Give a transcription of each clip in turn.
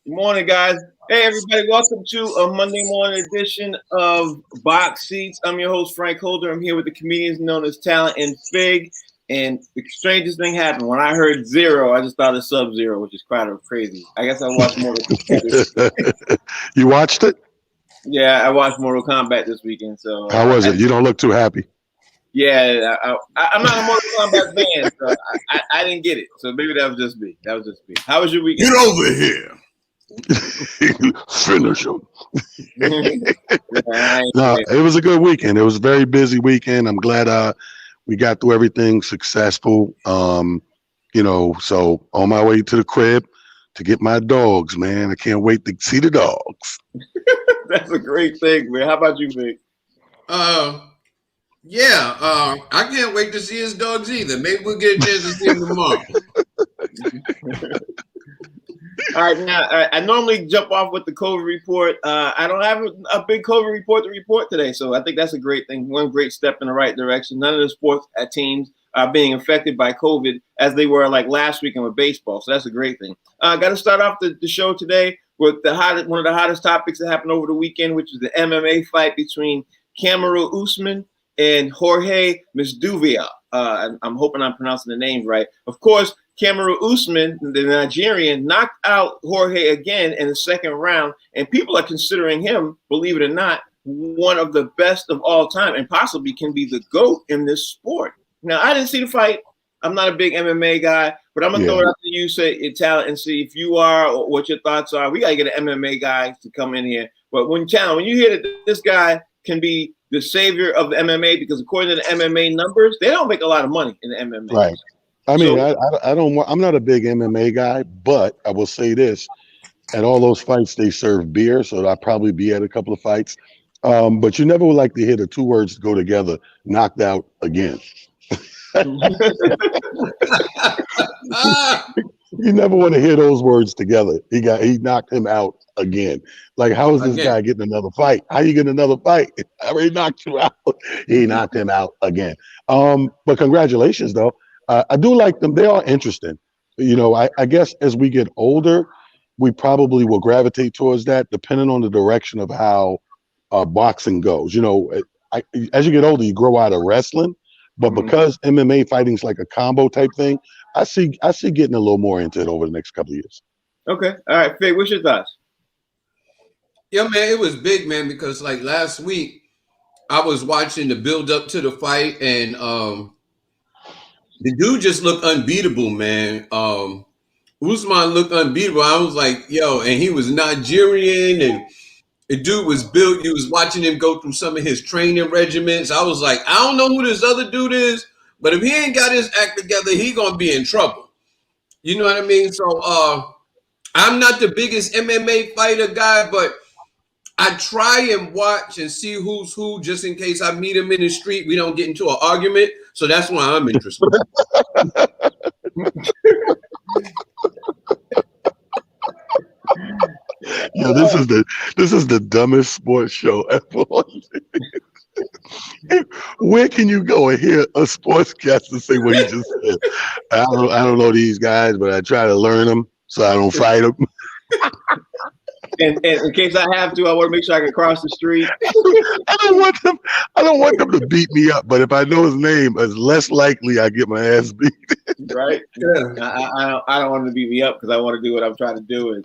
Good morning, guys. Hey, everybody. Welcome to a Monday morning edition of Box Seats. I'm your host, Frank Holder. I'm here with the comedians known as Talent and Fig. And the strangest thing happened. When I heard Zero, I just thought of Sub-Zero, which is kind of crazy. I guess I watched Mortal Kombat. You watched it? Yeah, I watched Mortal Kombat this weekend. So How was it? You don't look too happy. yeah, I'm not a Mortal Kombat fan, so I didn't get it. So maybe that was just me. How was your weekend? Get over here. Finish him. No, it was a good weekend. It was a very busy weekend. I'm glad we got through everything successful. So on my way to the crib to get my dogs, man. I can't wait to see the dogs. That's a great thing, man. How about you, Vic? I can't wait to see his dogs either. Maybe we'll get a chance to see him tomorrow. All right, now I normally jump off with the COVID report. I don't have a big COVID report to report today, so I think that's a great thing. One great step in the right direction. None of the sports teams are being affected by COVID as they were like last weekend with baseball, so that's a great thing. Got to start off the show today with one of the hottest topics that happened over the weekend, which is the MMA fight between Kamaru Usman and Jorge Masvidal. I'm hoping I'm pronouncing the name right. Of course, Kamaru Usman, the Nigerian, knocked out Jorge again in the second round, and people are considering him, believe it or not, one of the best of all time and possibly can be the GOAT in this sport. Now, I didn't see the fight. I'm not a big MMA guy, but I'm going to throw it out to you, say your talent, and see if you are or what your thoughts are. We got to get an MMA guy to come in here. But when you hear that this guy can be the savior of the MMA, because according to the MMA numbers, they don't make a lot of money in the MMA. Right. I mean, I'm not a big MMA guy, but I will say this: at all those fights, they serve beer, so I'll probably be at a couple of fights. But you never would like to hear the two words go together: knocked out again. You never want to hear those words together. He knocked him out again. Like, how is this guy getting another fight? How you getting another fight? I already knocked you out. He knocked him out again. But congratulations, though. I do like them. They are interesting. I guess as we get older, we probably will gravitate towards that, depending on the direction of how boxing goes. As you get older, you grow out of wrestling. But because MMA fighting is like a combo type thing, I see getting a little more into it over the next couple of years. Okay. All right, Fig, what's your thoughts? Yeah, man, it was big, man, because like last week, I was watching the build up to the fight, and the dude just looked unbeatable, man. Usman looked unbeatable. I was like, yo, and he was Nigerian, and the dude was built. You was watching him go through some of his training regimens. I was like, I don't know who this other dude is, but if he ain't got his act together, he gonna be in trouble. You know what I mean? So I'm not the biggest MMA fighter guy, but I try and watch and see who's who, just in case I meet him in the street, we don't get into an argument. So that's why I'm interested. Yo, this is the dumbest sports show ever. Where can you go and hear a sportscaster say what he just said? I don't know these guys, but I try to learn them so I don't fight them. And in case I have to, I want to make sure I can cross the street. I don't want them to beat me up, but if I know his name, it's less likely I get my ass beat. Right? Yeah. I don't want him to beat me up because I want to do what I'm trying to do. And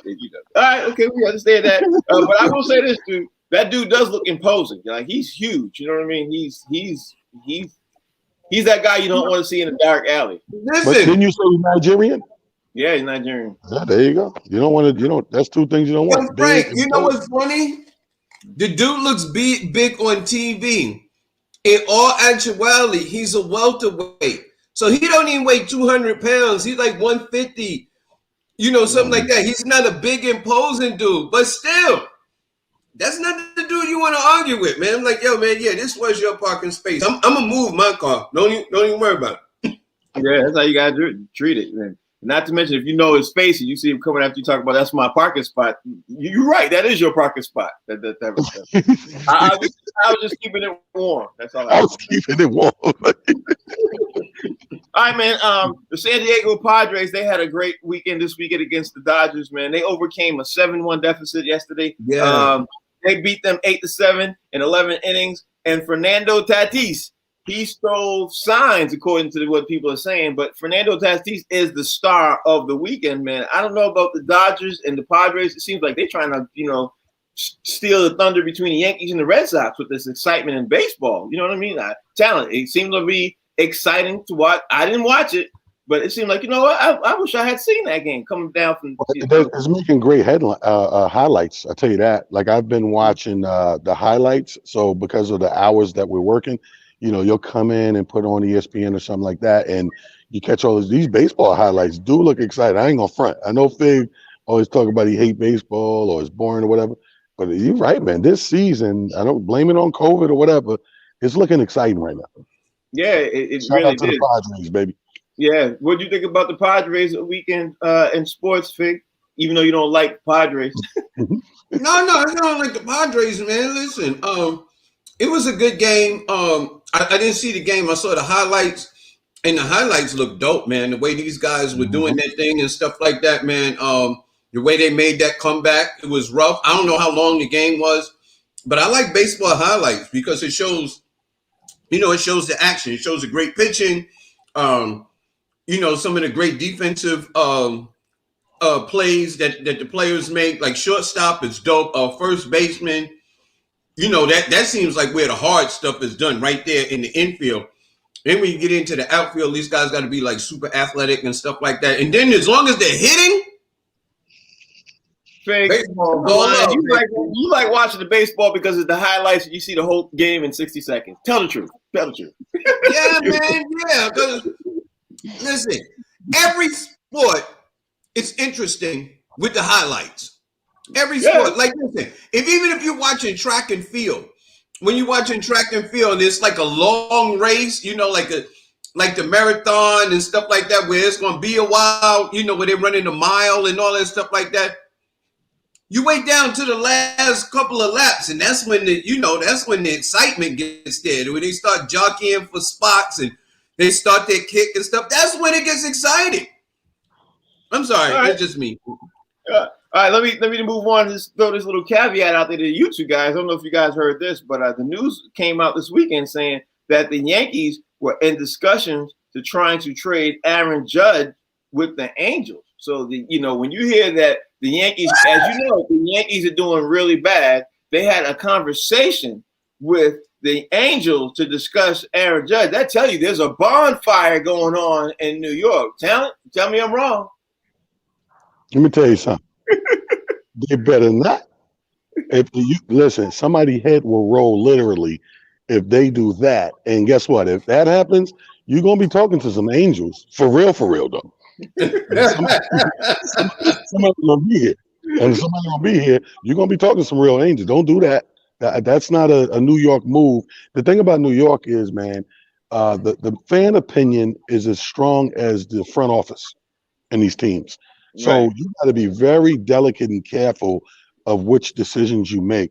all right, okay, we understand that. But I will say this, dude. That dude does look imposing. Like, he's huge. You know what I mean? He's that guy you don't want to see in a dark alley. Listen, but didn't you say he's Nigerian? Yeah, he's Nigerian. Yeah, there you go. You don't want to. That's two things you don't want. Yo, Frank, you know what's funny? The dude looks big on TV. In all actuality, he's a welterweight. So he don't even weigh 200 pounds. He's like 150. Something like that. He's not a big, imposing dude. But still, that's not the dude you want to argue with, man. I'm like, yo, man, yeah, this was your parking space. I'm going to move my car. Don't even worry about it. Yeah, that's how you got to treat it, man. Not to mention, if you know his face and you see him coming after you, talk about that's my parking spot. You're right. That is your parking spot. I was just keeping it warm. That's all. I was keeping it warm. All right, man. The San Diego Padres, they had a great weekend this weekend against the Dodgers, man. They overcame a 7-1 deficit yesterday. Yeah. They beat them 8-7 in 11 innings. And Fernando Tatis, he stole signs, according to what people are saying. But Fernando Tatis is the star of the weekend, man. I don't know about the Dodgers and the Padres. It seems like they're trying to, steal the thunder between the Yankees and the Red Sox with this excitement in baseball. You know what I mean? Talent. It seemed to be exciting to watch. I didn't watch it, but it seemed like, I wish I had seen that game coming down from. It's making great highlights. I tell you that. Like, I've been watching the highlights. So because of the hours that we're working, you'll come in and put on ESPN or something like that, and you catch all these baseball highlights. Do look exciting. I ain't gonna front. I know Fig always talk about he hate baseball or it's boring or whatever, but you're right, man. This season, I don't blame it on COVID or whatever. It's looking exciting right now. Yeah, it Shout really out to did. the Padres, baby. Yeah, what do you think about the Padres weekend in sports, Fig? Even though you don't like Padres. No, I don't like the Padres, man. Listen, it was a good game. I didn't see the game. I saw the highlights, and the highlights looked dope, man. The way these guys were doing their thing and stuff like that, man. The way they made that comeback, it was rough. I don't know how long the game was, but I like baseball highlights because it shows, it shows the action. It shows the great pitching, some of the great defensive plays that the players make. Like shortstop is dope. First baseman, that seems like where the hard stuff is done, right there in the infield. Then when you get into the outfield, these guys got to be like super athletic and stuff like that. And then as long as they're hitting, baseball, you like watching the baseball because it's the highlights and you see the whole game in 60 seconds. Tell the truth. Yeah, man. Yeah. Listen, every sport is interesting with the highlights. Every sport, like listen, even if you're watching track and field, when you're watching track and field, it's like a long race, like the marathon and stuff like that, where it's going to be a while, where they're running a mile and all that stuff like that. You wait down to the last couple of laps, and that's when the excitement gets there. When they start jockeying for spots and they start their kick and stuff, that's when it gets exciting. I'm sorry, that's just me. All right, let me move on. Just throw this little caveat out there to you two guys. I don't know if you guys heard this, but the news came out this weekend saying that the Yankees were in discussions to trying to trade Aaron Judge with the Angels. So when you hear that the Yankees, as you know, the Yankees are doing really bad, they had a conversation with the Angels to discuss Aaron Judge. That tell you there's a bonfire going on in New York. Tell me I'm wrong. Let me tell you something. They better not. If you listen, somebody's head will roll literally if they do that. And guess what? If that happens, you're gonna be talking to some angels for real though. Somebody's gonna be here, and somebody's gonna be here. You're gonna be talking to some real angels. Don't do that. That's not a New York move. The thing about New York is, man, the fan opinion is as strong as the front office in these teams. So you got to be very delicate and careful of which decisions you make.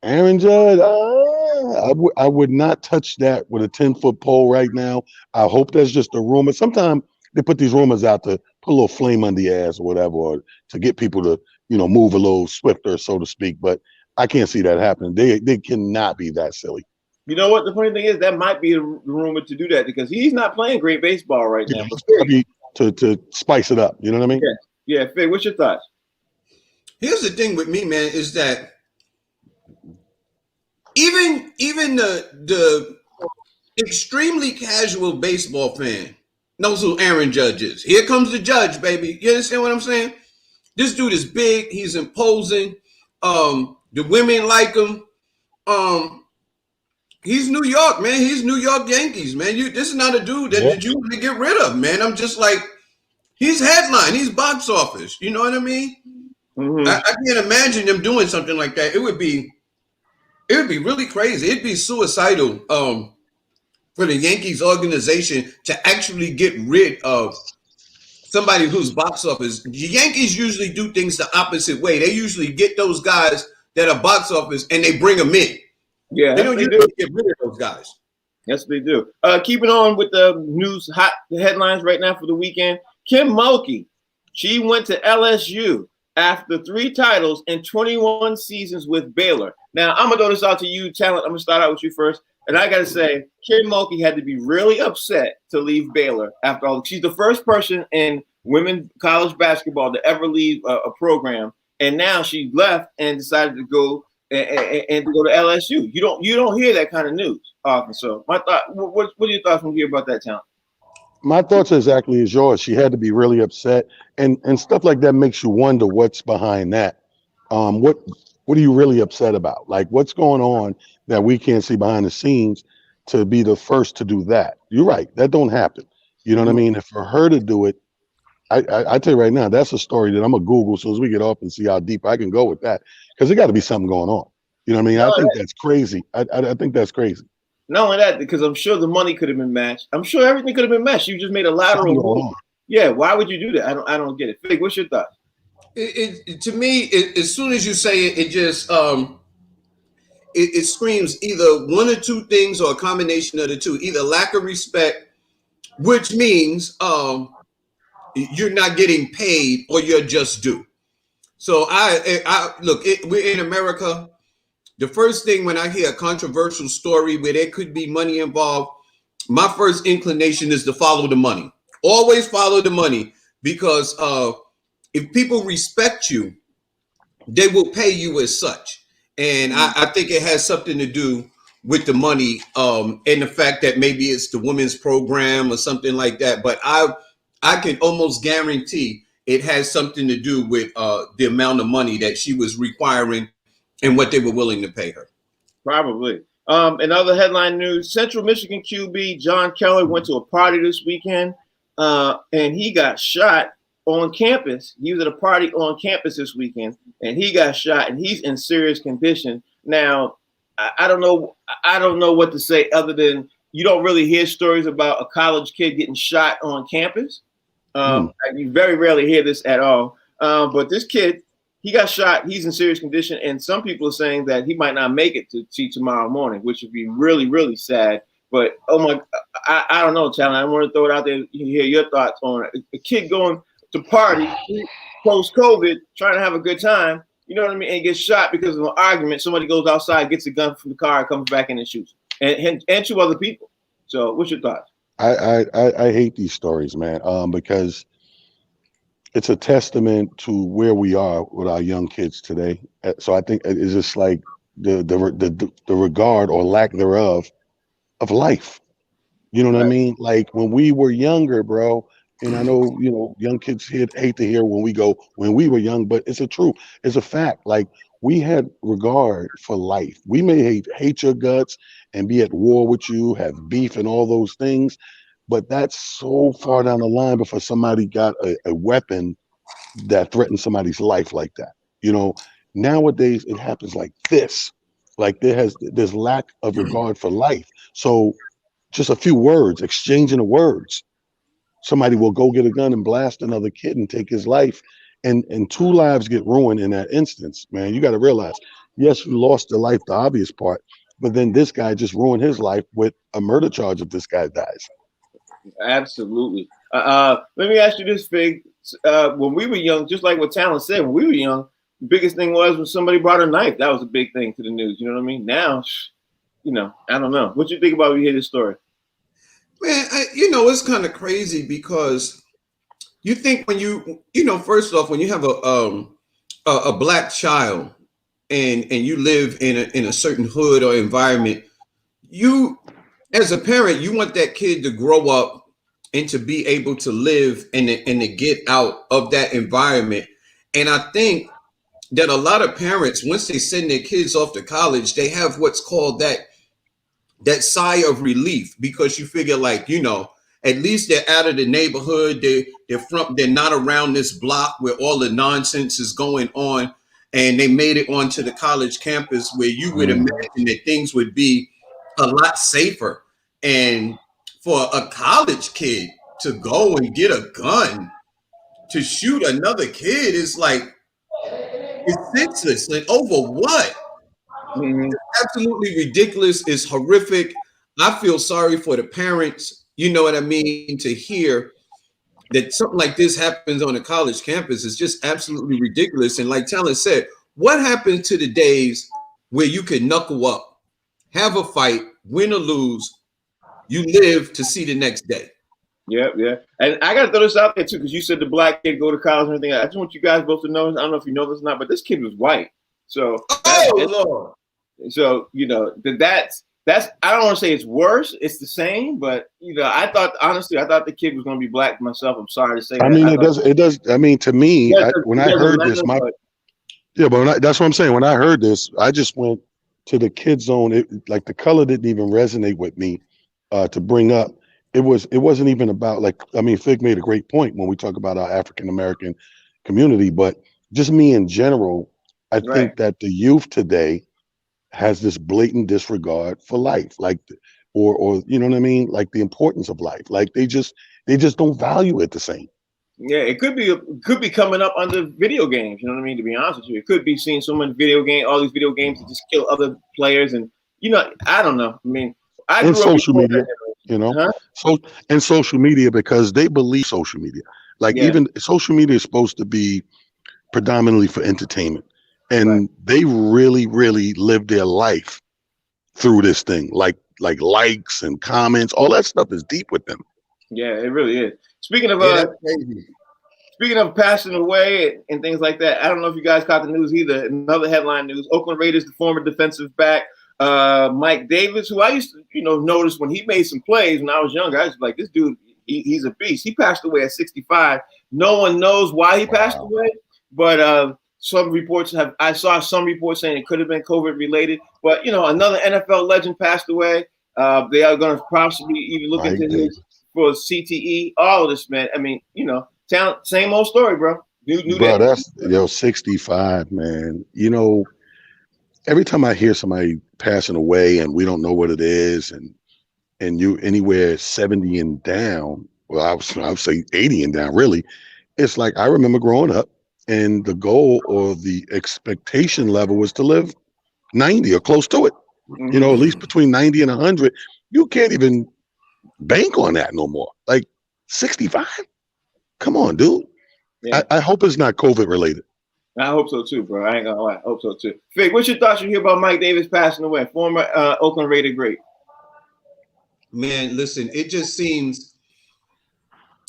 Aaron Judge, I would not touch that with a 10-foot pole right now. I hope that's just a rumor. Sometimes they put these rumors out to put a little flame under your ass or whatever, or to get people to, move a little swifter, so to speak. But I can't see that happening. They cannot be that silly. You know what? The funny thing is that might be a rumor to do that because he's not playing great baseball right now. To spice it up, you know what I mean? Yeah. Fig, what's your thoughts? Here's the thing with me, man, is that even the extremely casual baseball fan knows who Aaron Judge is. Here comes the Judge, baby. You understand what I'm saying? This dude is big. He's imposing. The women like him. He's New York, man. He's New York Yankees, man. This is not a dude that you want to get rid of, man. I'm just like, he's headline. He's box office. You know what I mean? Mm-hmm. I can't imagine them doing something like that. It would be really crazy. It'd be suicidal for the Yankees organization to actually get rid of somebody who's box office. The Yankees usually do things the opposite way. They usually get those guys that are box office and they bring them in. Yeah, they don't usually get rid of those guys. Yes, they do. Keeping on with the news, the headlines right now for the weekend. Kim Mulkey, she went to LSU after 3 titles and 21 seasons with Baylor. Now, I'm going to throw this out to you, Talent. I'm going to start out with you first. And I got to say, Kim Mulkey had to be really upset to leave Baylor after all. She's the first person in women's college basketball to ever leave a program. And now she left and decided to go and to go to LSU. You don't hear that kind of news often. So my thought, what are your thoughts when you hear about that, Talent? My thoughts are exactly as yours. She had to be really upset, and stuff like that makes you wonder what's behind that. What are you really upset about? Like, what's going on that we can't see behind the scenes to be the first to do that? You're right. That don't happen. You know what I mean? And for her to do it, I tell you right now, that's a story that I'm gonna Google as soon as we get off and see how deep I can go with that, because there got to be something going on. You know what I mean? I think that's crazy. I think that's crazy. Not only that, because I'm sure the money could have been matched. I'm sure everything could have been matched. You just made a lateral move. Yeah, why would you do that? I don't get it. Fig, what's your thought? To me, as soon as you say it, it just it screams either one or two things or a combination of the two. Either lack of respect, which means you're not getting paid, or you're just due. So I look. We're in America. The first thing when I hear a controversial story where there could be money involved, my first inclination is to follow the money. Always follow the money, because if people respect you, they will pay you as such. And I think it has something to do with the money and the fact that maybe it's the women's program or something like that. But I can almost guarantee it has something to do with the amount of money that she was requiring and what they were willing to pay her. Probably. In other headline news, Central Michigan QB John Keller went to a party this weekend, and he got shot on campus. He was at a party on campus this weekend, and he got shot, and he's in serious condition. Now, I don't know what to say other than you don't really hear stories about a college kid getting shot on campus. You very rarely hear this at all. But this kid, he got shot. He's in serious condition, and some people are saying that he might not make it to see tomorrow morning, which would be really, really sad. But I don't know, Talent. I want to throw it out there. You can hear your thoughts on it. A kid going to party post-COVID, trying to have a good time. You know what I mean? And gets shot because of an argument. Somebody goes outside, gets a gun from the car, comes back in and shoots, and 2 other people. So, what's your thoughts? I hate these stories, man, because it's a testament to where we are with our young kids today. So I think it's just like the regard or lack thereof of life. You know what I mean? Like when we were younger, bro. And I know, young kids hate to hear when we were young, but it's a truth. It's a fact. Like we had regard for life. We may hate your guts and be at war with you, have beef and all those things. But that's so far down the line before somebody got a weapon that threatens somebody's life like that. Nowadays it happens like this. Like there's lack of regard for life. So just a few words, exchanging of words, somebody will go get a gun and blast another kid and take his life. And 2 lives get ruined in that instance, man. You got to realize, yes, you lost the life, the obvious part, but then this guy just ruined his life with a murder charge if this guy dies. Absolutely. Let me ask you this, Fig. When we were young, just like what Talent said, when we were young, the biggest thing was when somebody brought a knife. That was a big thing to the news. You know what I mean? Now, I don't know. What you think about when you hear this story? Man, it's kind of crazy because you think when first off, when you have a black child and you live in a certain hood or environment, you as a parent, you want that kid to grow up and to be able to live and to get out of that environment. And I think that a lot of parents, once they send their kids off to college, they have what's called that sigh of relief, because you figure like, at least they're out of the neighborhood. They're not around this block where all the nonsense is going on. And they made it onto the college campus where you would imagine that things would be a lot safer. And for a college kid to go and get a gun to shoot another kid is like, it's senseless. Like, over what? Mm-hmm. Absolutely ridiculous. It's horrific. I feel sorry for the parents. You know what I mean? To hear that something like this happens on a college campus is just absolutely ridiculous. And like Talon said, what happened to the days where you could knuckle up, have a fight, win or lose, you live to see the next day? Yeah. And I got to throw this out there too, because you said the black kid go to college and everything. I just want you guys both to know. I don't know if you know this or not, but this kid was white. So, Lord. So that's I don't want to say it's worse. It's the same, but I thought the kid was going to be black myself. I'm sorry to say that. I mean, it does. I mean, to me, when I heard this, that's what I'm saying. When I heard this, I just went to the kid zone. Like the color didn't even resonate with me to bring up. It wasn't even about Fig made a great point when we talk about our African American community, but just me in general, I think that the youth today has this blatant disregard for life, or you know what I mean, like the importance of life. Like they just don't value it the same. Yeah, it could be coming up under video games. You know what I mean? To be honest with you, it could be seeing so many all these video games that just kill other players, and I don't know. I mean, and social media, and social media, because they believe social media. Even social media is supposed to be predominantly for entertainment. And they really, really live their life through this thing, like likes and comments. All that stuff is deep with them. Yeah, it really is. Speaking of passing away and things like that, I don't know if you guys caught the news either. Another headline news: Oakland Raiders, the former defensive back Mike Davis, who I used to notice when he made some plays when I was younger. I was like, this dude, he's a beast. He passed away at 65. No one knows why he passed away, but I saw some reports saying it could have been COVID related, but another NFL legend passed away. They are going to possibly even look into this for CTE. All of this, man. I mean, same old story, bro. Bro, that's 65, man. Every time I hear somebody passing away and we don't know what it is, and you anywhere 70 and down, well, I would say 80 and down, really. It's like I remember growing up, and the goal or the expectation level was to live 90 or close to it. Mm-hmm. At least between 90 and 100. You can't even bank on that no more. Like 65? Come on, dude. Yeah. I hope it's not COVID related. I hope so too, bro. I ain't gonna lie. I hope so too. Fig, what's your thoughts you hear about Mike Davis passing away, former Oakland Raider great? Man, listen, it just seems,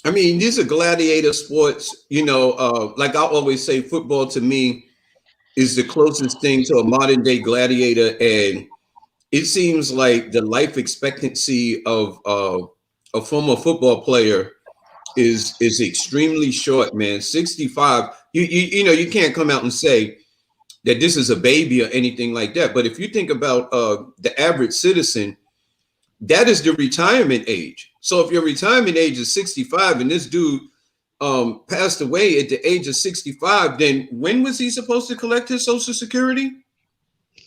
I mean, these are gladiator sports, like I always say, football to me is the closest thing to a modern day gladiator. And it seems like the life expectancy of a former football player is extremely short, man. 65, you can't come out and say that this is a baby or anything like that. But if you think about the average citizen, that is the retirement age. So if your retirement age is 65 and this dude passed away at the age of 65, then when was he supposed to collect his Social Security?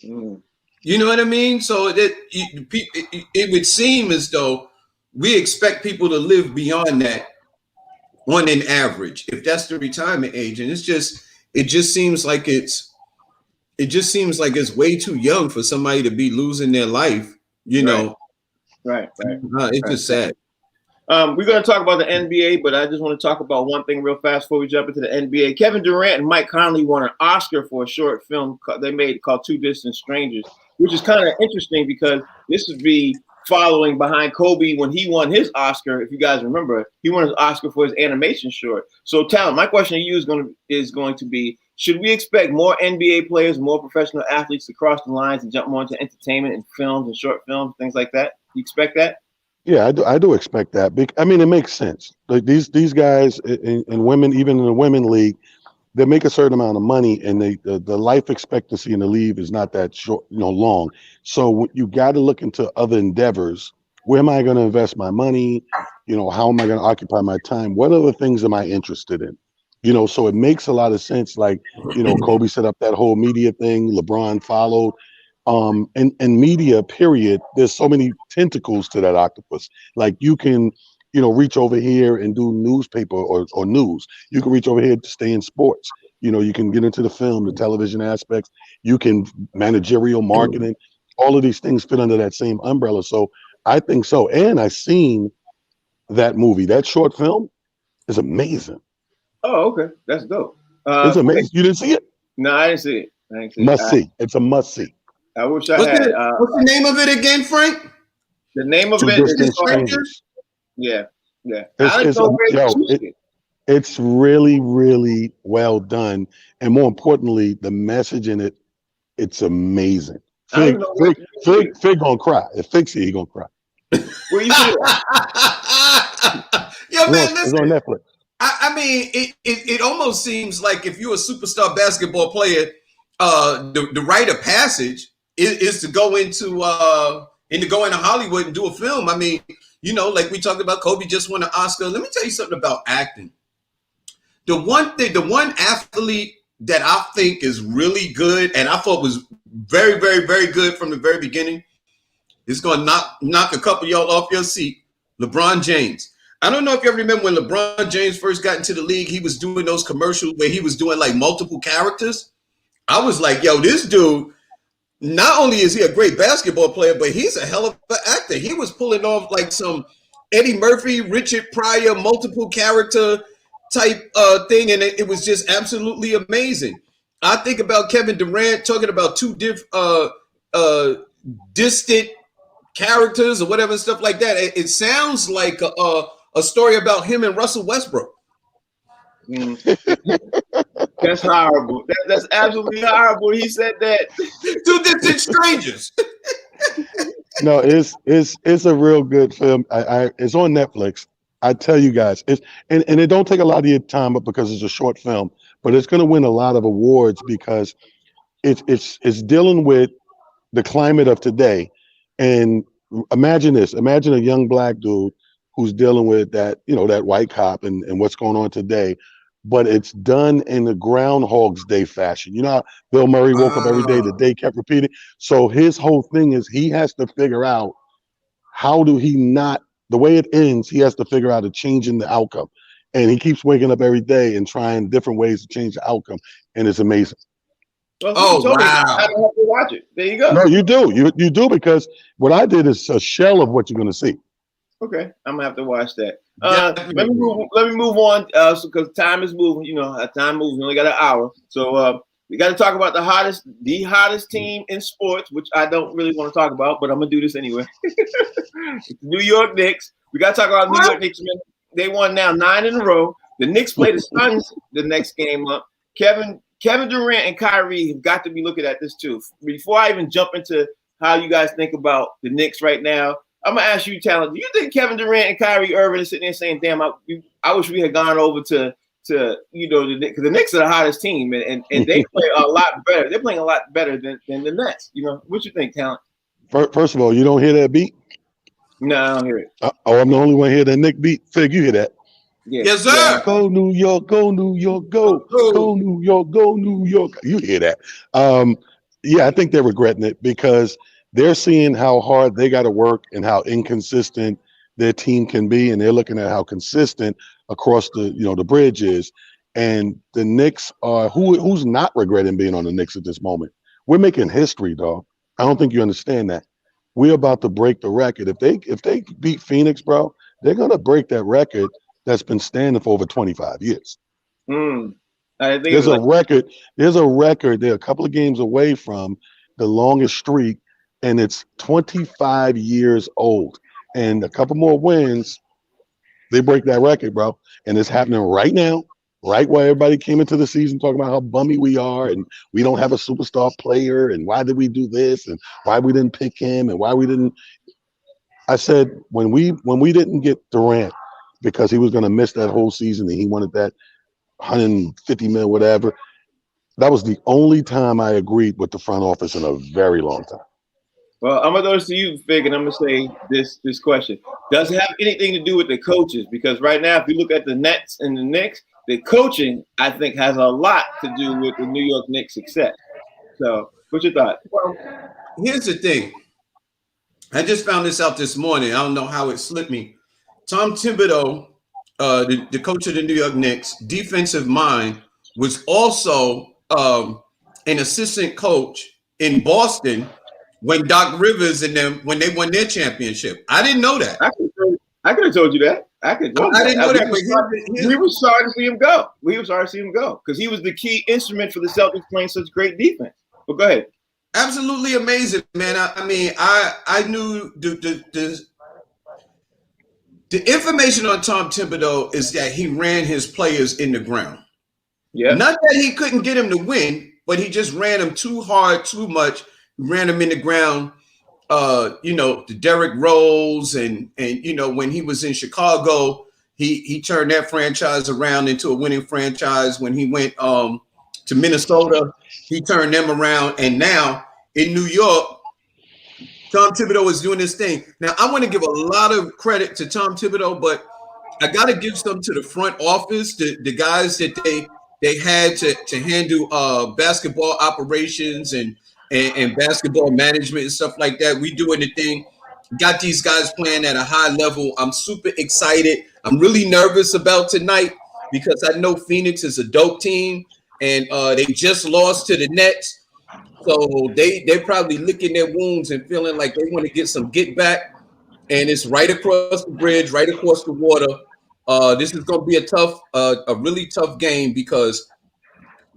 Mm. You know what I mean? So that it would seem as though we expect people to live beyond that on an average, if that's the retirement age. And it just seems like it's way too young for somebody to be losing their life, Right. It's just sad. We're going to talk about the NBA, but I just want to talk about one thing real fast before we jump into the NBA. Kevin Durant and Mike Conley won an Oscar for a short film they made called Two Distant Strangers, which is kind of interesting because this would be following behind Kobe when he won his Oscar. If you guys remember, he won his Oscar for his animation short. So, Talon, my question to you is going to be, should we expect more NBA players, more professional athletes to cross the lines and jump more into entertainment and films and short films, things like that? You expect that? Yeah, I do expect that. I mean, it makes sense. Like these guys and women, even in the women league, they make a certain amount of money, and the life expectancy in the league is not that short, long. So you got to look into other endeavors. Where am I going to invest my money? How am I going to occupy my time? What other things am I interested in? So it makes a lot of sense. Like, Kobe set up that whole media thing. LeBron followed. And media, period, there's so many tentacles to that octopus. Like you can reach over here and do newspaper or news. You can reach over here to stay in sports. You can get into the film, the television aspects. You can managerial marketing. All of these things fit under that same umbrella. So I think so. And I seen that movie. That short film is amazing. Oh, okay. That's dope. It's amazing. You didn't see it? No, I didn't see it. Must see. It's a must see. I wish I had. What's the name of it again, Frank? The name of Two it Distant is Strangers. Yeah. It's really, really well done, and more importantly, the message in it. It's amazing. Fig gonna cry. If Fig see, he gonna cry. Where you see it? Yo, man, listen. It's on Netflix. I mean, it almost seems like if you're a superstar basketball player, the rite of passage is to go into Hollywood and do a film. I mean, like we talked about, Kobe just won an Oscar. Let me tell you something about acting. The one athlete that I think is really good, and I thought was very, very, very good from the very beginning, is going to knock a couple of y'all off your seat. LeBron James. I don't know if you ever remember when LeBron James first got into the league, he was doing those commercials where he was doing like multiple characters. I was like, yo, this dude, not only is he a great basketball player, but he's a hell of an actor. He was pulling off like some Eddie Murphy, Richard Pryor, multiple character type thing, and it was just absolutely amazing. I think about Kevin Durant talking about two distant characters or whatever, stuff like that. It sounds like a story about him and Russell Westbrook. That's horrible. That's absolutely horrible. He said that. Two distant strangers. No, it's a real good film. It's on Netflix. I tell you guys, and it don't take a lot of your time, but because it's a short film, but it's going to win a lot of awards because it's dealing with the climate of today. And imagine this: imagine a young black dude who's dealing with that, that white cop and what's going on today. But it's done in the Groundhog's Day fashion. You know how Bill Murray woke up every day, the day kept repeating. So his whole thing is he has to figure out how do he not, the way it ends, he has to figure out a change in the outcome. And he keeps waking up every day and trying different ways to change the outcome. And it's amazing. Oh, wow. I don't have to watch it. There you go. No, you do. You do, because what I did is a shell of what you're going to see. Okay, I'm gonna have to watch that. Let me move on, because time is moving. Time moves. We only got an hour, so we got to talk about the hottest team in sports, which I don't really want to talk about, but I'm gonna do this anyway. New York Knicks. We got to talk about New York Knicks. Man. They won now 9 in a row. The Knicks play the Suns the next game up. Kevin Durant and Kyrie have got to be looking at this too. Before I even jump into how you guys think about the Knicks right now, I'm gonna ask you, Talent. Do you think Kevin Durant and Kyrie Irving are sitting there saying, "Damn, I wish we had gone over to the Knicks, because the Knicks are the hottest team, and they play a lot better. They're playing a lot better than the Nets." What you think, Talent? First of all, you don't hear that beat? No, I don't hear it. I'm the only one here that Nick beat. Fig, you hear that? Yeah. Yes, sir. Yeah. Go New York, go New York, go New York, go New York. You hear that? Yeah, I think they're regretting it because they're seeing how hard they got to work and how inconsistent their team can be, and they're looking at how consistent across the bridge is. And the Knicks are who's not regretting being on the Knicks at this moment. We're making history, dog. I don't think you understand that. We're about to break the record. If they beat Phoenix, bro, they're gonna break that record that's been standing for over 25 years. There's a record. They're a couple of games away from the longest streak, and it's 25 years old. And a couple more wins, they break that record, bro. And it's happening right now, right where everybody came into the season talking about how bummy we are and we don't have a superstar player and why did we do this and why we didn't pick him and why we didn't. I said when we didn't get Durant because he was going to miss that whole season and he wanted that 150 mil, whatever. That was the only time I agreed with the front office in a very long time. Well, I'm gonna throw this to you, Fig, and I'm gonna say this question: does it have anything to do with the coaches? Because right now, if you look at the Nets and the Knicks, the coaching I think has a lot to do with the New York Knicks' success. So, what's your thought? Well, here's the thing. I just found this out this morning. I don't know how it slipped me. Tom Thibodeau, the coach of the New York Knicks, defensive mind, was also an assistant coach in Boston when Doc Rivers and them, when they won their championship. I didn't know that. I could have told you that. I didn't know that. We were sorry to see him go. We were sorry to see him go because he was the key instrument for the Celtics playing such great defense. But go ahead. Absolutely amazing, man. I mean, I knew the information on Tom Thibodeau is that he ran his players in the ground. Yeah. Not that he couldn't get them to win, but he just ran them too hard, too much. Ran them in the ground. The Derrick Rose and when he was in Chicago, he turned that franchise around into a winning franchise. When he went to Minnesota, he turned them around. And now in New York, Tom Thibodeau is doing this thing. Now, I want to give a lot of credit to Tom Thibodeau, but I got to give some to the front office, the guys that they had to handle basketball operations and basketball management and stuff like that. We doing the thing. Got these guys playing at a high level. I'm super excited. I'm really nervous about tonight because I know Phoenix is a dope team and they just lost to the Nets. So they're probably licking their wounds and feeling like they want to get some get back. And it's right across the bridge, right across the water. This is going to be a really tough game because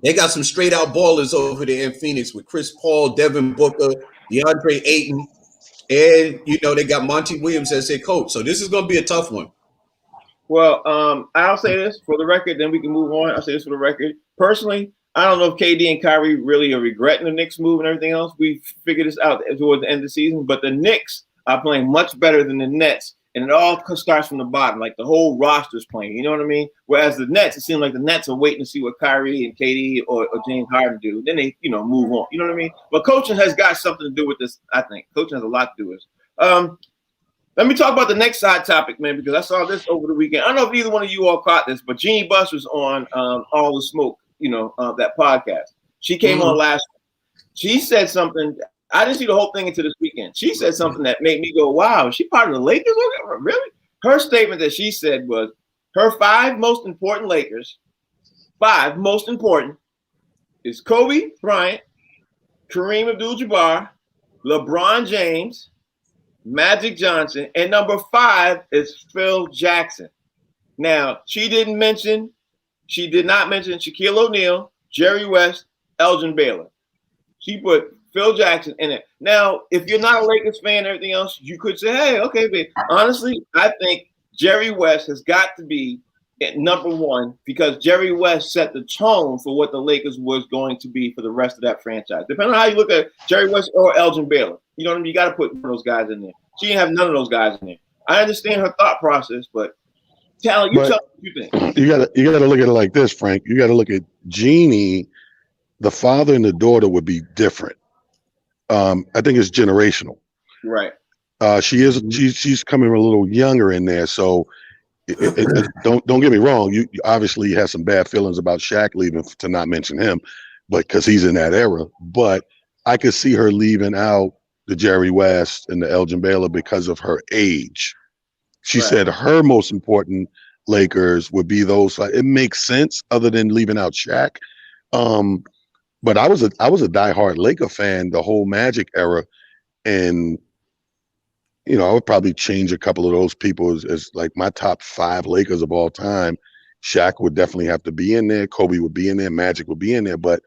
they got some straight out ballers over there in Phoenix with Chris Paul, Devin Booker, DeAndre Ayton, and they got Monty Williams as their coach. So this is going to be a tough one. Well, I'll say this for the record, then we can move on. I'll say this for the record. Personally, I don't know if KD and Kyrie really are regretting the Knicks move and everything else. We figured this out towards the end of the season, but the Knicks are playing much better than the Nets. And it all starts from the bottom, like the whole roster's playing. You know what I mean? Whereas the Nets, it seems like the Nets are waiting to see what Kyrie and KD or James Harden do. Then they, move on. You know what I mean? But coaching has got something to do with this, I think. Coaching has a lot to do with this. Let me talk about the next side topic, man, because I saw this over the weekend. I don't know if either one of you all caught this, but Jeannie Buss was on All the Smoke, that podcast. She came on last week. She said something. I didn't see the whole thing until this weekend. She said something that made me go, wow, is she part of the Lakers? Really? Her statement that she said was her 5 most important Lakers, 5 most important, is Kobe Bryant, Kareem Abdul-Jabbar, LeBron James, Magic Johnson, and number 5 is Phil Jackson. Now, she did not mention Shaquille O'Neal, Jerry West, Elgin Baylor. She put Phil Jackson in it. Now, if you're not a Lakers fan and everything else, you could say, hey, okay, but honestly, I think Jerry West has got to be at number 1 because Jerry West set the tone for what the Lakers was going to be for the rest of that franchise. Depending on how you look at Jerry West or Elgin Baylor, you know what I mean? You got to put one of those guys in there. She didn't have none of those guys in there. I understand her thought process, but tell me what you think. You gotta look at it like this, Frank. You got to look at Jeannie. The father and the daughter would be different. I think it's generational. Right. She's coming a little younger in there. So don't get me wrong. You obviously have some bad feelings about Shaq leaving, to not mention him, but because he's in that era. But I could see her leaving out the Jerry West and the Elgin Baylor because of her age. She said her most important Lakers would be those. It makes sense other than leaving out Shaq. But I was a diehard Laker fan the whole Magic era, and I would probably change a couple of those people as like my top 5 Lakers of all time. Shaq would definitely have to be in there. Kobe would be in there. Magic would be in there. But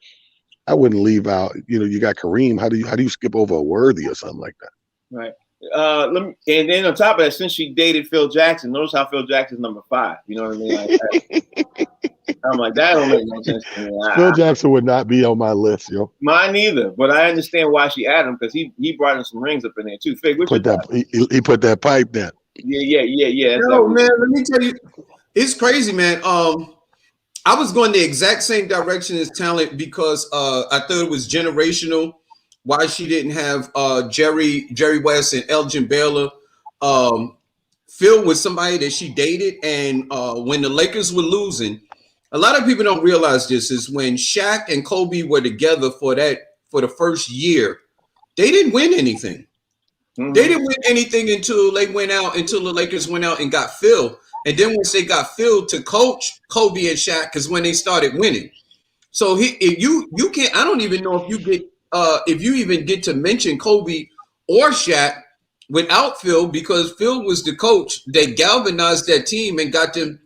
I wouldn't leave out. You got Kareem. How do you skip over a Worthy or something like that? Right. And then on top of that, since she dated Phil Jackson, notice how Phil Jackson's number 5. You know what I mean? I'm like, that don't make no sense to me. Phil Jackson would not be on my list, yo. Mine either, but I understand why she added him because he brought in some rings up in there too. Fig, he put that pipe down. Yeah. No, man, let me tell you, it's crazy, man. I was going the exact same direction as talent because I thought it was generational. Why she didn't have Jerry West and Elgin Baylor. Phil was somebody that she dated, and when the Lakers were losing, a lot of people don't realize this is when Shaq and Kobe were together for the first year, they didn't win anything. They didn't win anything until the Lakers went out and got Phil. And then once they got Phil to coach Kobe and Shaq, because when they started winning. So if you can't, I don't even know if you even get to mention Kobe or Shaq without Phil, because Phil was the coach that galvanized that team and got them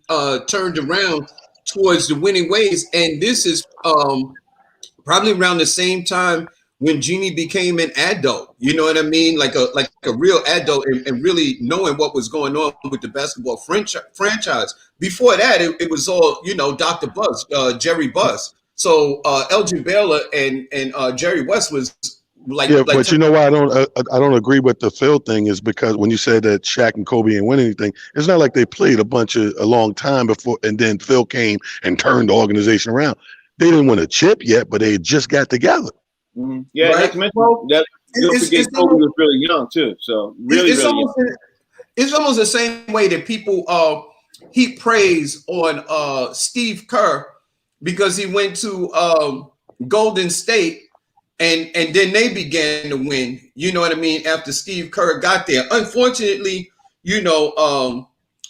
turned around towards the winning ways. And this is probably around the same time when Jeannie became an adult, you know what I mean? Like a real adult and really knowing what was going on with the basketball franchise. Before that, it was all, Dr. Buzz, Jerry Buss. So Elgin Baylor and Jerry West was but you know why I don't agree with the Phil thing is because when you said that Shaq and Kobe didn't win anything, it's not like they played a long time before and then Phil came and turned the organization around. They didn't win a chip yet, but they just got together. Mm-hmm. Yeah, right? Don't forget Kobe was really young too. So really, it's almost the same way that people heap praise on Steve Kerr because he went to Golden State and then they began to win. You know what I mean? After Steve Kerr got there, unfortunately,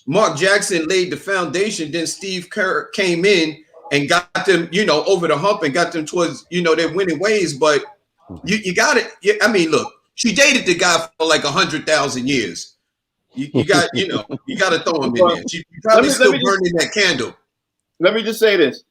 Mark Jackson laid the foundation. Then Steve Kerr came in and got them, over the hump and got them towards, their winning ways. But you got it. I mean, look, she dated the guy for like 100,000 years. You got, you got to throw him in there. She probably still burning that candle. Let me just say this.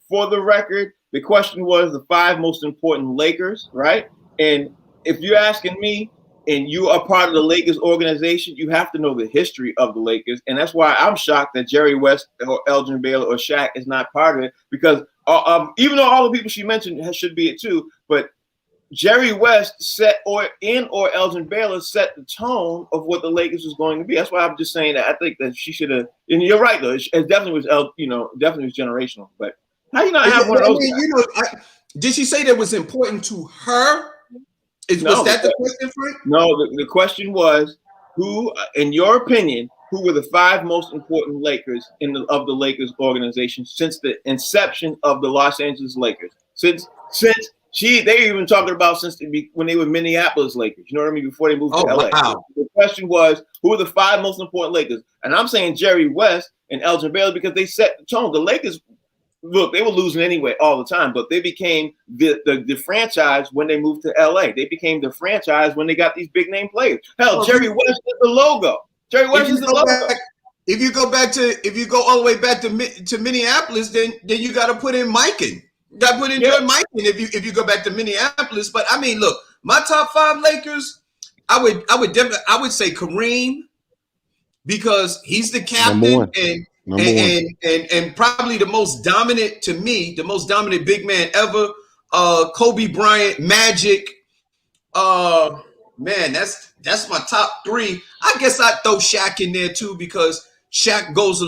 For the record, the question was the 5 most important Lakers, right? And if you're asking me, and you are part of the Lakers organization, you have to know the history of the Lakers. And that's why I'm shocked that Jerry West or Elgin Baylor or Shaq is not part of it. Because even though all the people she mentioned should be it too, but Jerry West or Elgin Baylor set the tone of what the Lakers was going to be. That's why I'm just saying that I think that she should have, and you're right though, it definitely was definitely was generational. But how you not have one of those? Did she say that was important to her? Was that the question, Frank? No, the question was, who, in your opinion, who were the 5 most important Lakers of the Lakers organization since the inception of the Los Angeles Lakers? Since they even talking about when they were Minneapolis Lakers, you know what I mean, before they moved to LA. Wow. The question was, who are the 5 most important Lakers? And I'm saying Jerry West and Elgin Baylor because they set the tone. The Lakers, look, they were losing anyway all the time, but they became the franchise when they moved to LA. They became the franchise when they got these big name players. Hell, Jerry West is the logo. Jerry West is the logo. If you go all the way back to Minneapolis, then you got to put in Mikan. You got to put in Jordan Mikan if you go back to Minneapolis. But I mean, look, my top 5 Lakers, I would say Kareem because he's the captain and probably the most dominant big man ever. Kobe Bryant, Magic. Man, that's my top 3. I guess I'd throw Shaq in there too because Shaq goes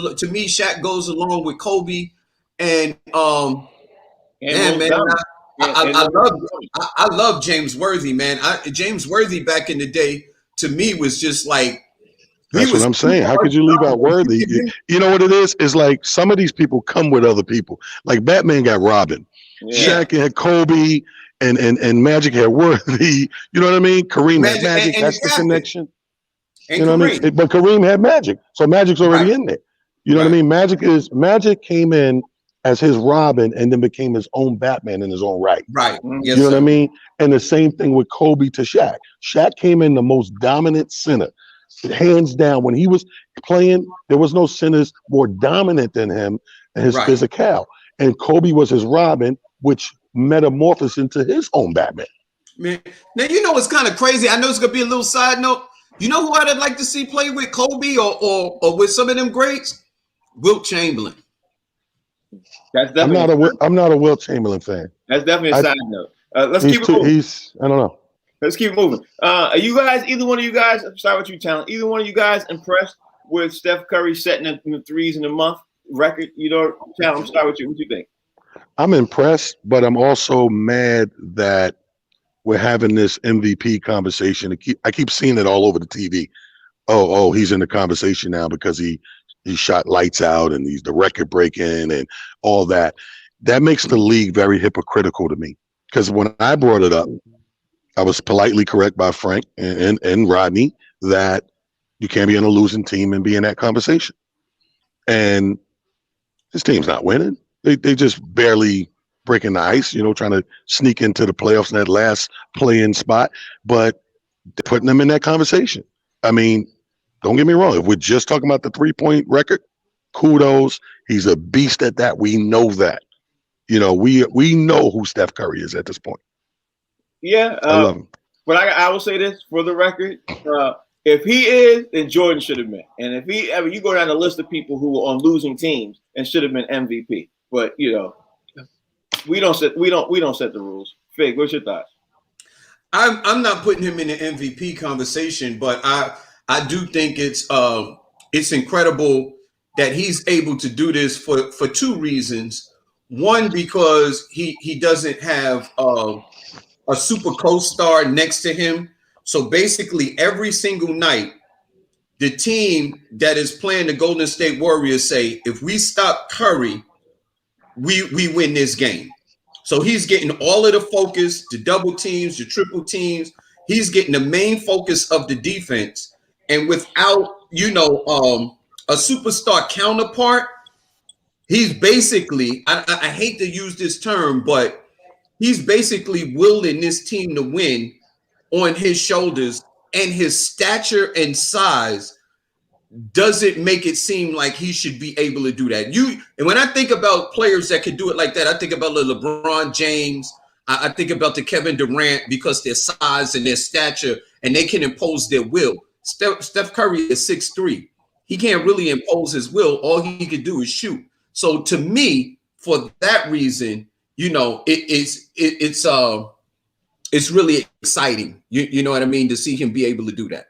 along with Kobe and I love James Worthy, man. James Worthy back in the day to me was just like. That's what I'm saying. How could you leave out Worthy? You know what it is? It's like some of these people come with other people. Like Batman got Robin, Shaq had Kobe, and Magic had Worthy. You know what I mean? Kareem had Magic. That's the connection. You know what I mean? But Kareem had Magic, so Magic's already in there. You know what I mean? Magic came in as his Robin and then became his own Batman in his own right. Right. Yes, you know what I mean? And the same thing with Kobe to Shaq. Shaq came in the most dominant center. Hands down, when he was playing, there was no centers more dominant than him and his physical. And Kobe was his Robin, which metamorphosed into his own Batman. Man, now you know it's kind of crazy. I know it's gonna be a little side note. You know who I'd like to see play with Kobe or with some of them greats? Wilt Chamberlain. That's definitely. I'm not a Wilt Chamberlain fan. That's definitely a side note. Let's keep it moving. I don't know. Let's keep moving. Are you guys, either one of you guys, I'm sorry what you telling, either one of you guys impressed with Steph Curry setting the threes in a month record? You know, I'm sorry what you think? I'm impressed, but I'm also mad that we're having this MVP conversation. I keep seeing it all over the TV. Oh, he's in the conversation now because he shot lights out and he's the record breaking and all that. That makes the league very hypocritical to me. Because when I brought it up, I was politely correct by Frank and Rodney that you can't be on a losing team and be in that conversation. And his team's not winning. They just barely breaking the ice, trying to sneak into the playoffs in that last play-in spot. But they're putting them in that conversation. I mean, don't get me wrong. If we're just talking about the 3-point record, kudos. He's a beast at that. We know that. We know who Steph Curry is at this point. Yeah, I love him. But I will say this for the record: if he is, then Jordan should have been. And if you go down the list of people who were on losing teams and should have been MVP. But we don't set the rules. Fig, what's your thoughts? I'm not putting him in the MVP conversation, but I do think it's incredible that he's able to do this for two reasons. One, because he doesn't have a super co-star next to him. So basically every single night, the team that is playing the Golden State Warriors say, if we stop Curry, we win this game. So he's getting all of the focus, the double teams, the triple teams. He's getting the main focus of the defense. And without, a superstar counterpart, he's basically, I hate to use this term, but he's basically willing this team to win on his shoulders, and his stature and size doesn't make it seem like he should be able to do that. And when I think about players that could do it like that, I think about the LeBron James. I think about the Kevin Durant because their size and their stature, and they can impose their will. Steph Curry is 6'3". He can't really impose his will. All he could do is shoot. So to me, for that reason, it's really exciting. You know what I mean? To see him be able to do that.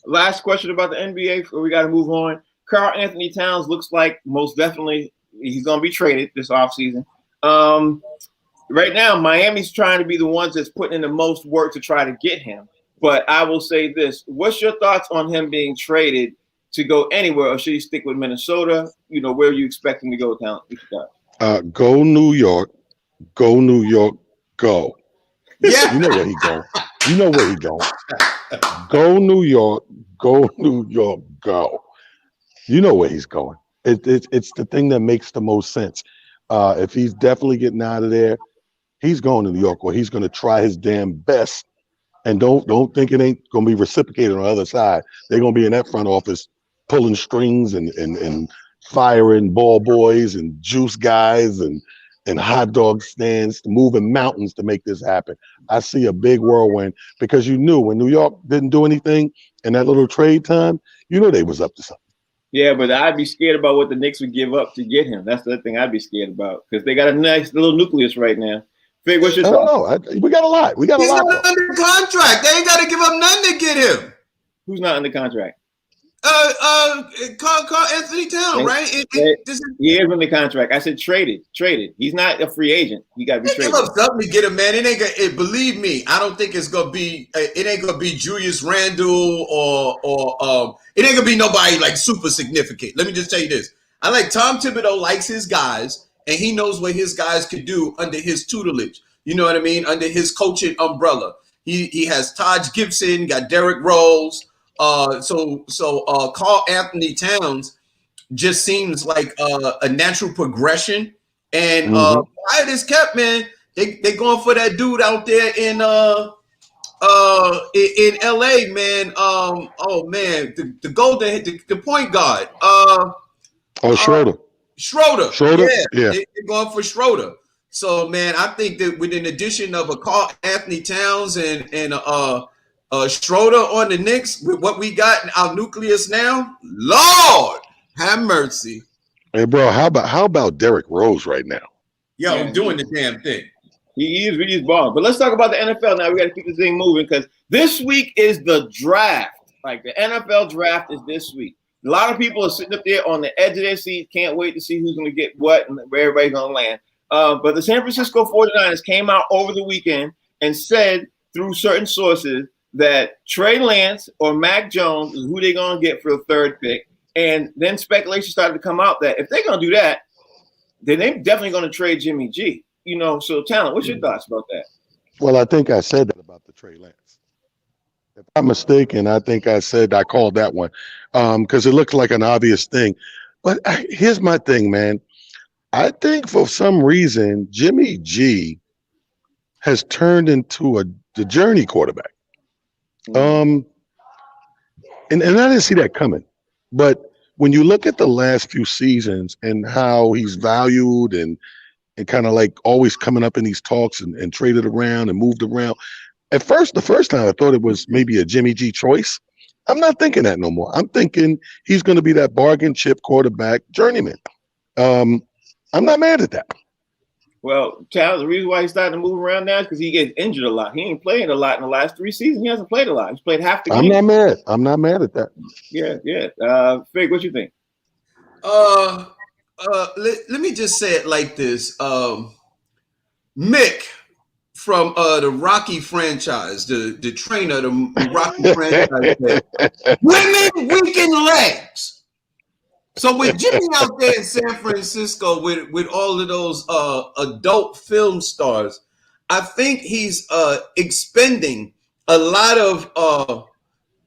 Last question about the NBA before we got to move on. Karl Anthony Towns looks like most definitely he's going to be traded this offseason. Right now, Miami's trying to be the ones that's putting in the most work to try to get him. But I will say this. What's your thoughts on him being traded to go anywhere, or should he stick with Minnesota? Where are you expecting to go, Talent? Go New York. Go New York. Go. Yeah. You know where he going. You know where he going. Go New York. Go New York. Go. You know where he's going. It's the thing that makes the most sense. If he's definitely getting out of there, he's going to New York, or he's going to try his damn best. And don't think it ain't going to be reciprocated on the other side. They're going to be in that front office pulling strings and firing ball boys and juice guys and hot dog stands, moving mountains to make this happen. I see a big whirlwind because you knew when New York didn't do anything in that little trade time, they was up to something. Yeah, but I'd be scared about what the Knicks would give up to get him. That's the thing I'd be scared about because they got a nice little nucleus right now. Fig, what's your thought? We got a lot. He's not under contract. They ain't got to give up nothing to get him. Who's not under contract? Karl Anthony Towns, right? He is under contract. I said traded. He's not a free agent. He got to be traded. Give up something to get him, man. It ain't gonna. Believe me, I don't think it's gonna be. It ain't gonna be Julius Randle or it ain't gonna be nobody like super significant. Let me just tell you this. I like Tom Thibodeau likes his guys, and he knows what his guys could do under his tutelage. You know what I mean? Under his coaching umbrella. He has Taj Gibson, got Derrick Rose. Karl Anthony Towns just seems like a natural progression. And quiet is kept, man. They going for that dude out there in LA, man. The golden the point guard. Schroeder. Schroeder. Yeah. They're going for Schroeder. So, man, I think that with an addition of a Karl Anthony Towns and Schroeder on the Knicks, with what we got in our nucleus now, Lord have mercy. Hey, bro, how about Derrick Rose right now? Yo, I'm doing the damn thing. He is balling. But let's talk about the NFL now. We got to keep this thing moving because this week is the draft. Like the NFL draft is this week. A lot of people are sitting up there on the edge of their seat, can't wait to see who's going to get what and where everybody's going to land. But the San Francisco 49ers came out over the weekend and said through certain sources that Trey Lance or Mac Jones is who they're going to get for the third pick. And then speculation started to come out that if they're going to do that, then they're definitely going to trade Jimmy G. So Talent, what's your thoughts about that? Well, I think I said that about the Trey Lance. If I'm mistaken, I think I called that one because it looked like an obvious thing. But here's my thing, man. I think for some reason, Jimmy G has turned into the journey quarterback. And I didn't see that coming. But when you look at the last few seasons and how he's valued and kind of like always coming up in these talks and traded around and moved around. At first, the first time I thought it was maybe a Jimmy G choice. I'm not thinking that no more. I'm thinking he's going to be that bargain chip quarterback journeyman. I'm not mad at that. Well, Charles, the reason why he's starting to move around now is because he gets injured a lot. He ain't playing a lot in the last 3 seasons. He hasn't played a lot. He's played half the game. I'm not mad. I'm not mad at that. Yeah. Fig, what you think? Let me just say it like this. Mick from the Rocky franchise, the trainer, the Rocky franchise, women weaken legs. So with Jimmy out there in San Francisco with all of those adult film stars, I think he's expending a lot of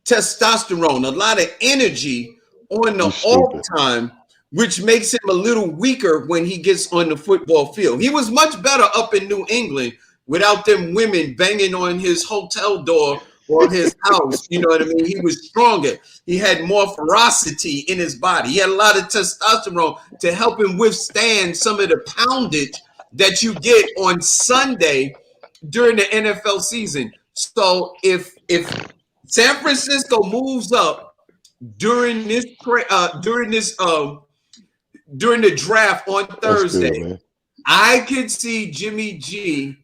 testosterone, a lot of energy on the off time, which makes him a little weaker when he gets on the football field. He was much better up in New England without them women banging on his hotel door or his house. You know what I mean? He was stronger. He had more ferocity in his body. He had a lot of testosterone to help him withstand some of the poundage that you get on Sunday during the NFL season. So if San Francisco moves up during the draft on Thursday, I could see Jimmy G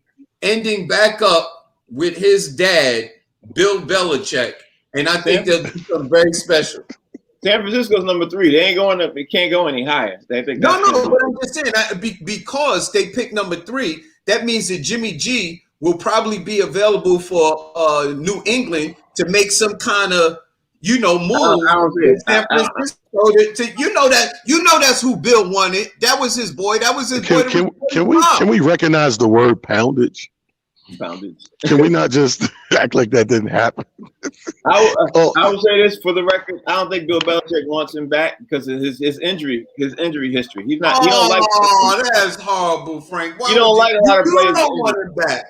ending back up with his dad, Bill Belichick, and I think they'll do something very special. San Francisco's number 3. They ain't going up. They can't go any higher. They think no. But I'm just saying because they picked number 3, that means that Jimmy G will probably be available for New England to make some kind of move. San Francisco. That's who Bill wanted. That was his boy. That was his boy. Can we recognize the word poundage? Can we not just act like that didn't happen? I would say this for the record. I don't think Bill Belichick wants him back because of his injury history. He's not. He don't like. Oh, that's horrible, Frank. You don't like a lot of players. You don't want him back.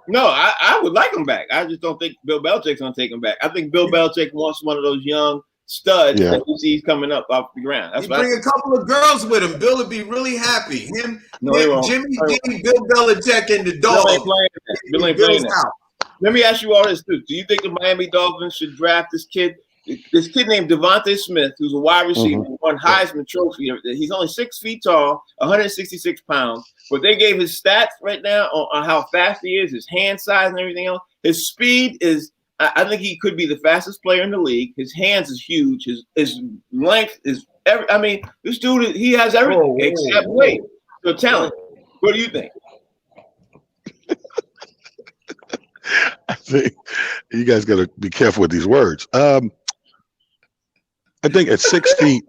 No, I would like him back. I just don't think Bill Belichick's gonna take him back. I think Bill Belichick wants one of those young studs that you see coming up off the ground. That's bring a couple of girls with him. Bill would be really happy. Jimmy G, Bill Belichick, and the dog. Bill ain't playing that. Let me ask you all this too. Do you think the Miami Dolphins should draft this kid named Devontae Smith, who's a wide receiver, won Heisman Trophy? He's only 6 feet tall, 166 pounds. But they gave his stats right now on how fast he is, his hand size and everything else. His speed is. I think he could be the fastest player in the league. His hands is huge. His length is this dude, he has everything except weight. So talent. What do you think? I think you guys got to be careful with these words. I think at 6 feet,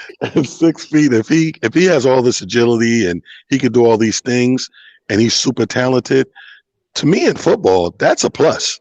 if he has all this agility and he can do all these things and he's super talented, to me in football, that's a plus.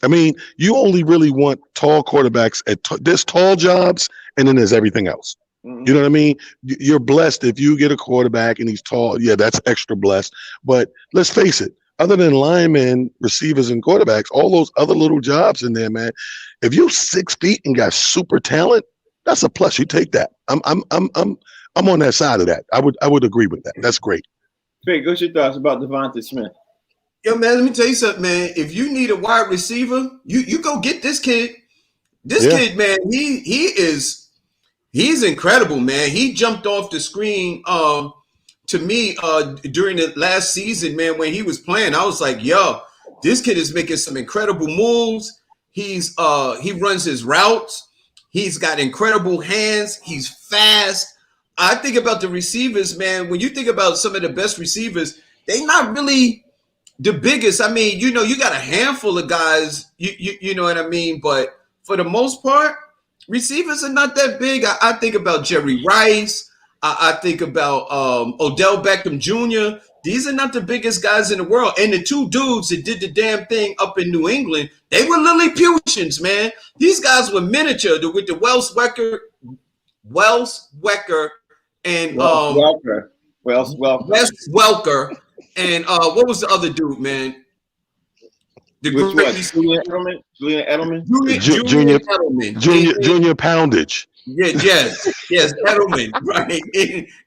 I mean, you only really want tall quarterbacks at there's tall jobs, and then there's everything else. You know what I mean? You're blessed if you get a quarterback and he's tall. Yeah, that's extra blessed. But let's face it, other than linemen, receivers, and quarterbacks, all those other little jobs in there, man. If you're 6 feet and got super talent, that's a plus. You take that. I'm on that side of that. I would agree with that. That's great. Fig, what's your thoughts about Devontae Smith? Yo, man, let me tell you something, man. If you need a wide receiver, you go get this kid. This kid, man, he's incredible, man. He jumped off the screen to me during the last season, man, when he was playing. I was like, yo, this kid is making some incredible moves. He runs his routes. He's got incredible hands. He's fast. I think about the receivers, man. When you think about some of the best receivers, they're not really the biggest. I mean, you got a handful of guys, you know what I mean? But for the most part, receivers are not that big. I think about Jerry Rice. I think about Odell Beckham Jr. these are not the biggest guys in the world. And the two dudes that did the damn thing up in New England, they were Lilliputians, man. These guys were miniature with the Wells Wecker, and Wes Welker, and what was the other dude, man? Julian Edelman. Junior Poundage. Yes, Edelman, right?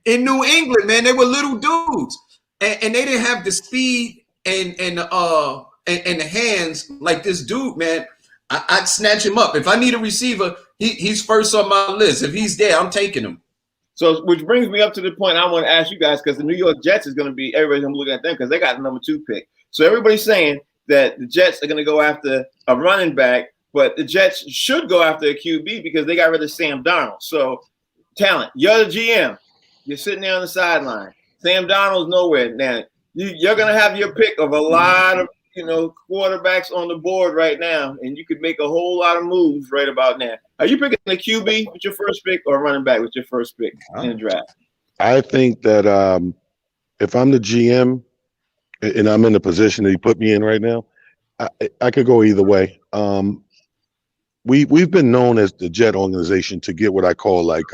In New England, man, they were little dudes, and they didn't have the speed and the hands like this dude, man. I'd snatch him up if I need a receiver. He's first on my list. If he's there, I'm taking him. So, which brings me up to the point I want to ask you guys, because the New York Jets is going to be, everybody's going to look at them because they got the number 2 pick. So everybody's saying that the Jets are going to go after a running back, but the Jets should go after a QB because they got rid of Sam Darnold. So, talent, you're the GM. You're sitting there on the sideline. Sam Darnold's nowhere. Now, you're going to have your pick of a lot of, quarterbacks on the board right now, and you could make a whole lot of moves right about now. Are you picking a QB with your first pick or a running back with your first pick in the draft? I think that if I'm the GM and I'm in the position that he put me in right now, I could go either way. We've been known as the Jet organization to get what I call like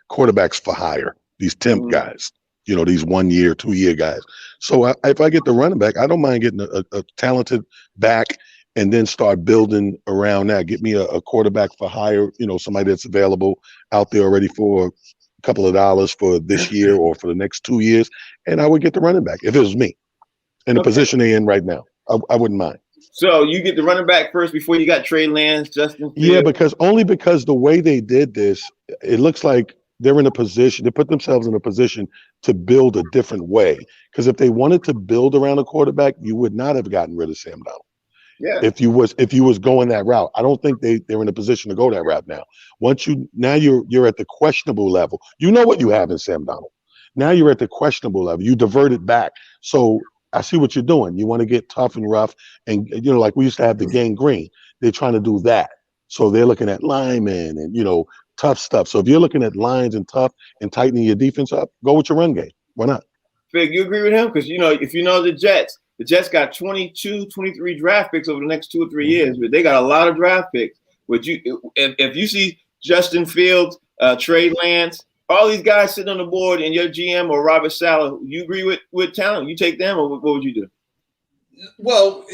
quarterbacks for hire, these temp guys. These 1 year, 2 year guys. So if I get the running back, I don't mind getting a talented back and then start building around that. Get me a quarterback for hire, somebody that's available out there already for a couple of dollars for this year or for the next 2 years. And I would get the running back if it was me in the position they're in right now. I wouldn't mind. So you get the running back first before you got Trey Lance, Justin Fields? Yeah, because the way they did this, it looks like they're in a position, they put themselves in a position to build a different way. Because if they wanted to build around a quarterback, you would not have gotten rid of Sam Darnold. Yeah. If you was going that route, I don't think they're in a position to go that route now. You're at the questionable level. You know what you have in Sam Darnold. Now you're at the questionable level. You divert it back. So I see what you're doing. You want to get tough and rough, and like we used to have the Gang Green. They're trying to do that. So they're looking at linemen and tough stuff. So if you're looking at lines and tough and tightening your defense up, go with your run game. Why not? Fig, you agree with him? Because if you know the Jets got 22, 23 draft picks over the next 2 or 3 years, but they got a lot of draft picks. If you see Justin Fields, Trey Lance, all these guys sitting on the board, and your GM or Robert Saleh, you agree with talent? You take them, or what would you do? Well,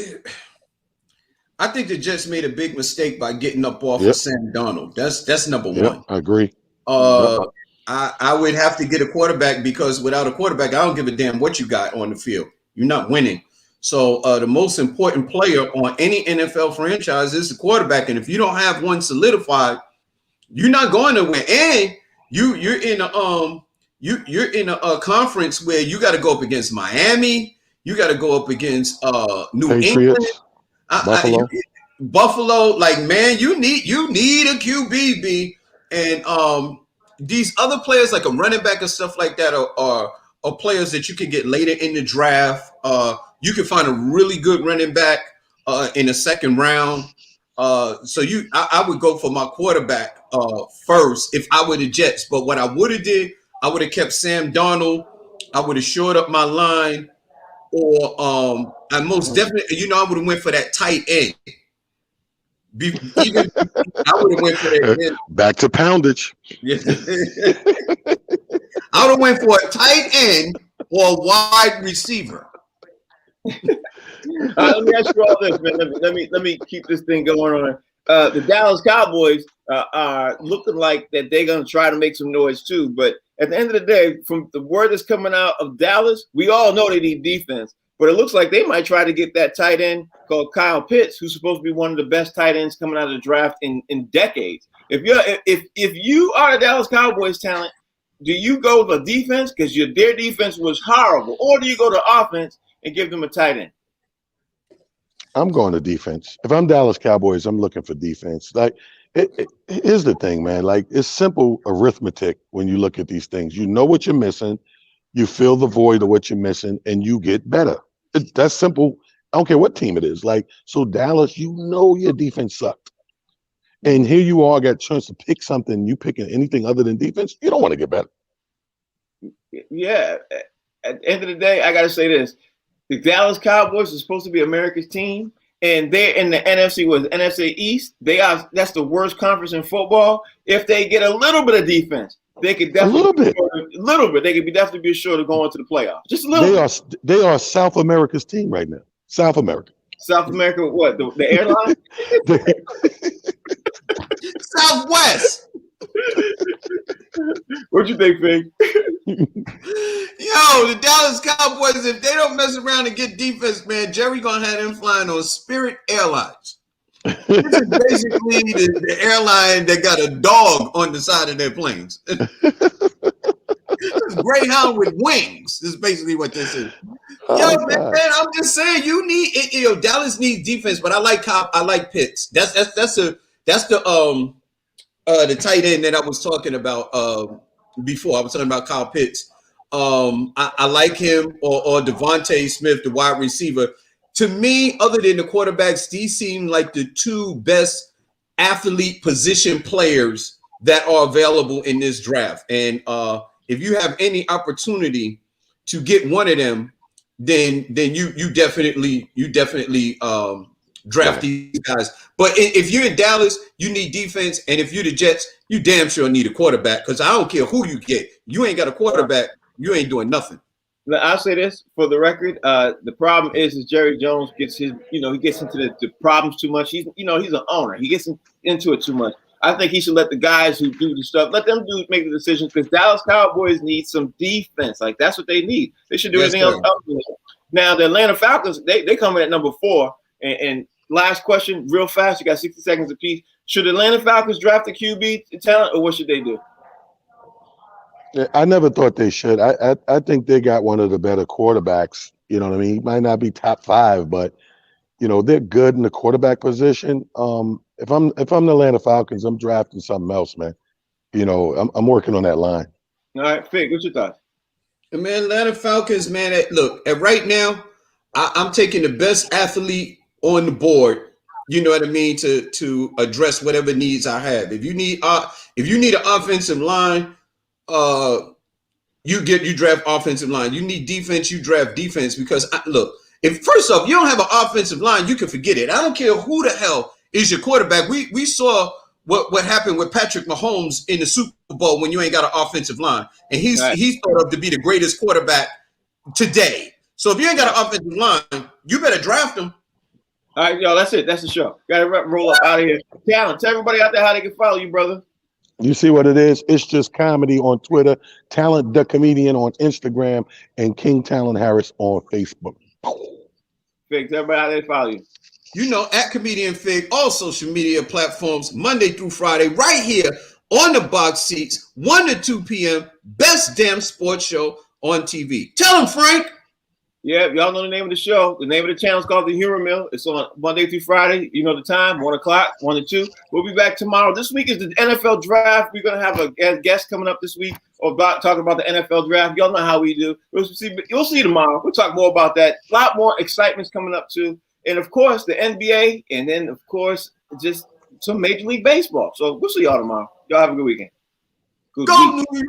I think the Jets made a big mistake by getting up off of Sam Darnold. That's number one. I agree. I would have to get a quarterback, because without a quarterback, I don't give a damn what you got on the field. You're not winning. So the most important player on any NFL franchise is the quarterback. And if you don't have one solidified, you're not going to win. And you're in a conference where you got to go up against Miami. You got to go up against New Patriots. England. Buffalo, like, man, you need a QB, and these other players like a running back and stuff like that are players that you can get later in the draft. You can find a really good running back in the second round. So I would go for my quarterback first if I were the Jets. But what I would have did, I would have kept Sam Darnold. I would have shored up my line, or I most definitely, I would have went for that tight end. I would have went for that. Back to poundage. Yeah. I would have went for a tight end or a wide receiver. Let me ask you all this, man. Let me keep this thing going on. The Dallas Cowboys are looking like that they're going to try to make some noise too. But at the end of the day, from the word that's coming out of Dallas, we all know they need defense. But it looks like they might try to get that tight end called Kyle Pitts, who's supposed to be one of the best tight ends coming out of the draft in decades. If you are a Dallas Cowboys talent, do you go with a defense because their defense was horrible, or do you go to offense and give them a tight end? I'm going to defense. If I'm Dallas Cowboys, I'm looking for defense. Like, here's the thing, man. Like, it's simple arithmetic when you look at these things. You know what you're missing. You fill the void of what you're missing, and you get better. That's simple. I don't care what team it is. Like, so Dallas, your defense sucked. And here you are, got a chance to pick something. You picking anything other than defense, you don't want to get better. Yeah. at the end of the day, I got to say this. The Dallas Cowboys are supposed to be America's team, and they're in the NFC, NFC East. That's the worst conference in football. If they get a little bit of defense, they could definitely They could definitely be assured of going to the playoffs. Just a little bit. They are South America's team right now. South America. South America, what? The airline? Southwest. What you think, Fig? Yo, the Dallas Cowboys, if they don't mess around and get defense, man, Jerry gonna have them flying on Spirit Airlines. This is basically the airline that got a dog on the side of their planes. Greyhound with wings. This is basically what this is. Yo, man, I'm just saying, Dallas needs defense, but I like Pitts. That's the tight end that I was talking about before. I was talking about Kyle Pitts. I like him or Devontae Smith, the wide receiver. To me, other than the quarterbacks, these seem like the two best athlete position players that are available in this draft. And if you have any opportunity to get one of them, then you definitely draft these guys. But if you're in Dallas, you need defense, and if you're the Jets, you damn sure need a quarterback. Because I don't care who you get, you ain't got a quarterback, you ain't doing nothing. I'll say this for the record. The problem is Jerry Jones gets he gets into the problems too much. He's an owner. He gets into it too much. I think he should let the guys who do the stuff, let them make the decisions, because Dallas Cowboys need some defense. Like, that's what they need. They should do anything else. Now, the Atlanta Falcons, they come in at number 4. And last question, real fast. You got 60 seconds apiece. Should Atlanta Falcons draft a QB talent, or what should they do? I never thought they should. I think they got one of the better quarterbacks. You know what I mean? He might not be top 5, but they're good in the quarterback position. If I'm the Atlanta Falcons, I'm drafting something else, man. I'm working on that line. All right, Fig, what's your thoughts? Man, Atlanta Falcons, man. Look, right now, I'm taking the best athlete on the board. You know what I mean, to address whatever needs I have. If you need an offensive line, you draft offensive line. You need defense, you draft defense, because if first off you don't have an offensive line, you can forget it. I don't care who the hell is your quarterback. We saw what happened with Patrick Mahomes in the Super Bowl when you ain't got an offensive line, and he's thought of to be the greatest quarterback today. So if you ain't got an offensive line, you better draft him. All right, y'all, that's it. That's the show. Got to roll up out of here. Talent, tell everybody out there how they can follow you, brother. You see what it is? It's just comedy on Twitter, Talent the Comedian on Instagram, and King Talent Harris on Facebook. Fig, tell everybody how they follow you. At Comedian Fig, all social media platforms, Monday through Friday, right here on the box seats, 1 to 2 p.m. Best damn sports show on TV. Tell them, Frank. Yeah, y'all know the name of the show. The name of the channel is called The Humor Mill. It's on Monday through Friday. You know the time, 1 o'clock, 1 to 2. We'll be back tomorrow. This week is the NFL draft. We're going to have a guest coming up this week talking about the NFL draft. Y'all know how we do. You'll see tomorrow. We'll talk more about that. A lot more excitement's coming up too. And, of course, the NBA. And then, of course, just some Major League Baseball. So we'll see y'all tomorrow. Y'all have a good weekend. Good week. New York.